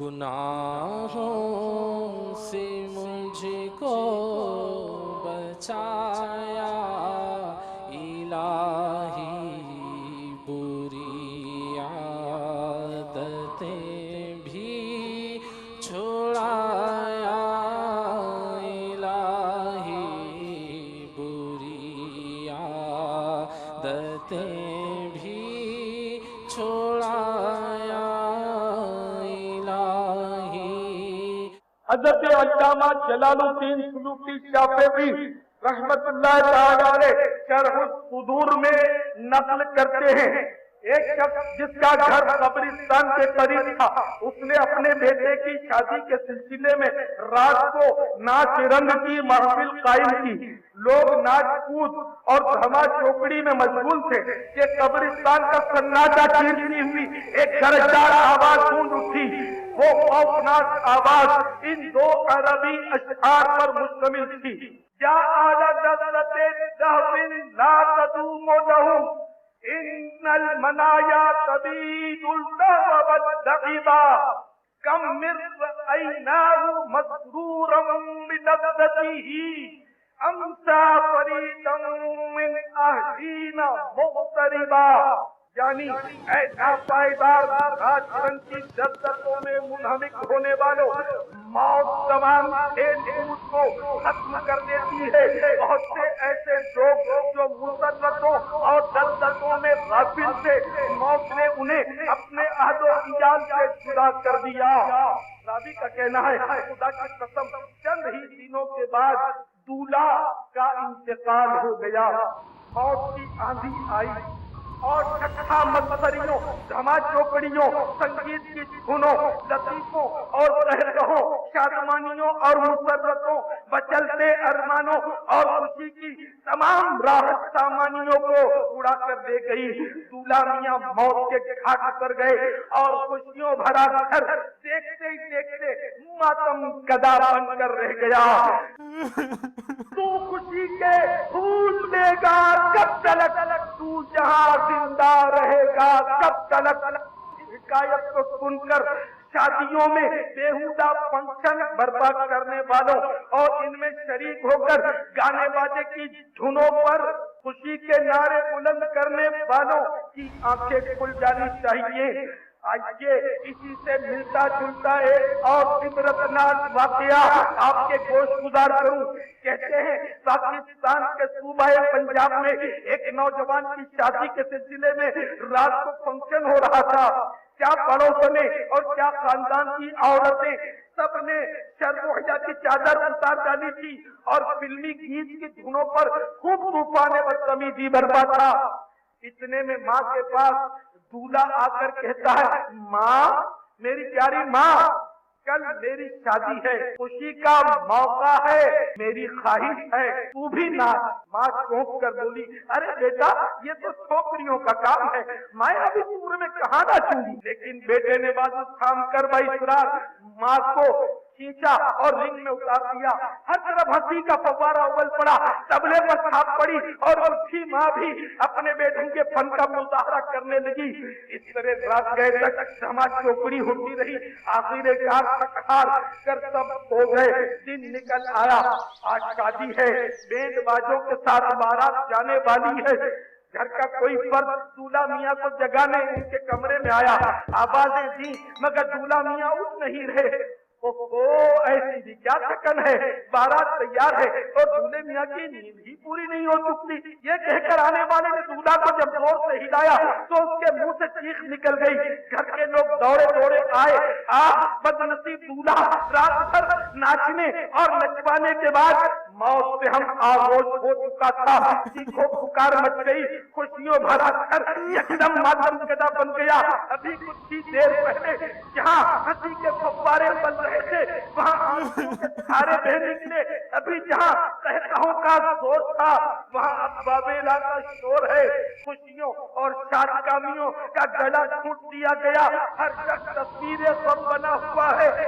گناہوں سے مجھ کو بچایا الہی، بری عادتیں بھی چھڑایا الہی، بری عادتیں بھی چھڑایا الہی۔ حضرت علامہ جلال الدین سیوطی شافعی رحمت اللہ تعالی علیہ شرح الصدور میں نقل کرتے ہیں، ایک شخص جس کا گھر قبرستان کے قریب تھا، اس نے اپنے بیٹے کی شادی کے سلسلے میں رات کو ناچ رنگ کی محفل قائم کی۔ لوگ ناچ کود اور دھما چوکڑی میں مشغول تھے کہ قبرستان کا سناٹا چیرتی ہوئی ایک گرجدار آواز گونج اٹھی۔ وہ خوفناک آواز ان دو عربی اشعار پر مشتمل تھی: یا اعلی لذت دہو لا تدوم لہم ان المنایا تبید الدہو والدغبا کم من رأیناہ مسرورا بلذتہ امسا فریدا من اہلینا مغتربا۔ یعنی اے ناپائیدار راج رنگ کی لذتوں میں منہمک ہونے والوں، موت تمام کھیل کود کو ختم کر دیتی ہے۔ بہت سے ایسے لوگ جو مسرتوں اور لذتوں میں غافل تھے، موت نے انہیں اپنے عہد و عیال سے جدا کر دیا۔ راوی کا کہنا ہے خدا کی قسم چند ہی دنوں کے بعد دولہا کا انتقال ہو گیا۔ موت کی آندھی آئی اور چھٹا مسریوں، دھما چوکڑیوں، سنگیت کی دھنوں، لطیفوں اور قہقہوں، شادمانیوں اور مسرتوں، بچلتے ارمانوں اور خوشی کی تمام راحت سامانیوں کو اڑا کر دے گئی۔ دولہا میاں موت کے گھاٹ پر گئے اور خوشیوں بھرا گھر دیکھتے ہی دیکھتے ماتم کدا بن کر رہ گیا۔ تو خوشی کے پھول دے گا کب تلک، تو جہاں زندہ رہے گا کب تلک۔ حکایت کو سن کر شادیوں میں بےہودہ فنکشن برپا کرنے والوں اور ان میں شریک ہو کر گانے باجے کی دھنوں پر خوشی کے نعرے بلند کرنے والوں کی آنکھیں کھل جانی چاہیے۔ آئیے اسی سے ملتا جلتا ایک اور عبرتناک واقعہ آپ کے گوش گزار کروں۔ کہتے ہیں پاکستان کے صوبہ پنجاب میں ایک نوجوان کی شادی کے سلسلے میں رات کو فنکشن ہو رہا تھا۔ کیا پڑوسنے اور کیا خاندان کی عورتیں سب نے شرم و حیا کی چادر اتار ڈالی تھی اور فلمی گیت کی دھنوں پر خوب طوفان بدتمیزی برپا تھا۔ اتنے میں ماں کے پاس دولہا آ کر کہتا ہے، ماں، میری پیاری ماں، کل میری شادی ہے، خوشی کا موقع ہے، میری خواہش ہے تو بھی ناچ۔ ماں چونک کر بولی، ارے بیٹا یہ تو چھوکریوں کا کام ہے، میں اب اس عمر میں کہاں ناچوں گی۔ لیکن بیٹے نے بازو تھام کر بااصرار ماں کو کھینچا اور رنگ میں اتار دیا۔ ہر طرف ہنسی کا فوارہ اول پڑا، طبلے پر چھاپ پڑی اور اٹھی ماں بھی اپنے بیٹوں کے فن کا مظاہرہ کرنے لگی۔ اس طرح رات گئے تک دھما چوکڑی ہوتی رہی۔ آخر کار تھک ہار کر سب سو گئے۔ دن نکل آیا، آج شادی ہے، بینڈ باجوں کے ساتھ بارات جانے والی ہے۔ گھر کا کوئی فرد دولہا میاں کو جگانے ان کے کمرے میں آیا، آوازیں دی مگر دولہا میاں اٹھ نہیں رہے۔ ایسی بھی کیا تھکن ہے، بارات تیار ہے اور دولہے میاں کی نیند ہی پوری نہیں ہو چکتی۔ یہ کہہ کر آنے والے نے دولہا کو جب زور سے ہلایا تو اس کے منہ سے چیخ نکل گئی۔ گھر کے لوگ دوڑے دوڑے آئے۔ بدنصیب دولہا رات بھر ناچنے اور نچوانے کے بعد موت سے ہم آغوش ہو چکا تھا۔ چیخو پکار مچ گئی، خوشیوں بھرا کر یکدم ماتم کدا بن گیا۔ ابھی کچھ ہی دیر پہلے جہاں ہنسی کے فوارے بن رہے تھے وہاں آنسوؤں کے دھارے بہہ نکلے۔ ابھی جہاں قہقہوں کا زور تھا وہاں اب بابیلا کا شور ہے۔ خوشیوں اور شادکامیوں کا گلا گھونٹ دیا گیا، ہر شخص تصویر غم بنا ہوا ہے۔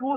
2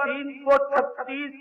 336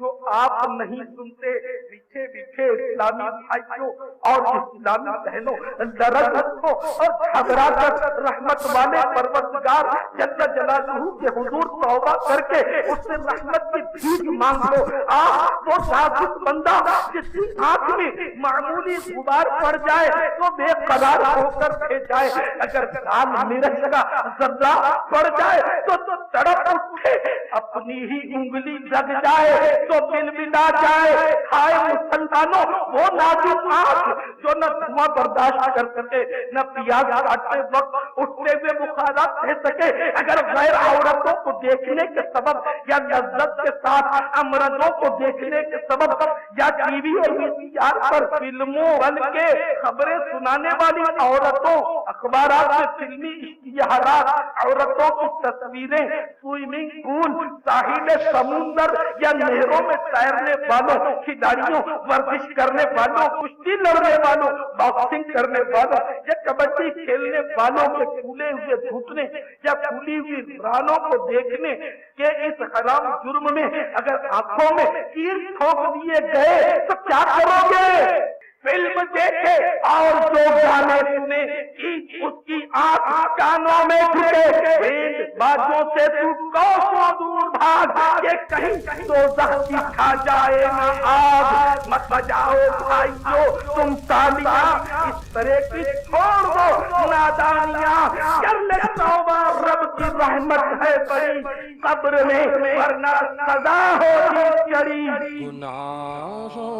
جو آپ نہیں سنتے میٹھے میٹھے اسلامی بھائیوں اور اسلامی بہنوں، درد رکھو اور گھبرا کر رحمت والے پروردگار جل جلالہ کے حضور توبہ کر کے اس سے رحمت کی بھیک مانگ لو۔ وہ نازک بندہ جس کی آنکھ میں معمولی غبار پڑ جائے تو بے قرار ہو کر بھیج جائے، اگر لال مرچ کا ذرہ پڑ جائے تو تڑپ اٹھے، اپنی ہی انگلی لگ جائے تو مل ملا جائے۔ ہائے مسلمانوں، وہ نازک آنکھ جو نہ دھواں برداشت کر سکے، نہ پیاز کاٹتے وقت اٹھتے ہوئے بخارات سہ سکے، اگر غیر عورتوں کو دیکھنے کے سبب یا لذت کے ساتھ امردوں کو دیکھنے کے سبب یا ٹی وی اور VCR پر فلموں بن کے خبریں سنانے والی عورتوں، اخبارات میں فلمی اشتہارات، عورتوں کی تصویریں، سوئمنگ پول، ساحل سمندر یا نہروں میں تیرنے والوں، کھلاڑیوں، ورزش کرنے والوں، کشتی لڑنے والوں، باکسنگ کرنے والوں یا کبڈی کھیلنے والوں کے پھولے ہوئے گھٹنے یا پھولی ہوئی رانوں کو دیکھنے کے اس حرام جرم میں اگر آنکھوں میں تیر ٹھوک دیے گئے تو کیا کرو گے؟ فلم دیکھے اور جو گانے سنے اس کی آنکھ کانوں میں ڈھکے، بینڈ بازوں سے تو کوسوں دور بھاگ، یہ کہیں دوزخ کی کھا جائے نہ آگ۔ مت بجاؤ بھائیو تم تالیاں، اس طرح کی چھوڑ دو نادانیاں، کر لے توبہ، رب کی رحمت ہے بڑی قبر میں ورنہ سزا ہوگی چڑی۔ گناہوں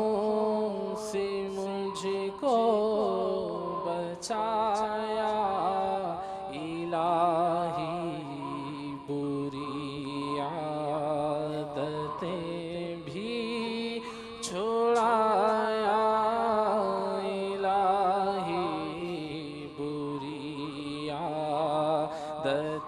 سے مجھ کو بچایا الہی، بری عادتیں بھی چھڑایا الہی، بری عادتیں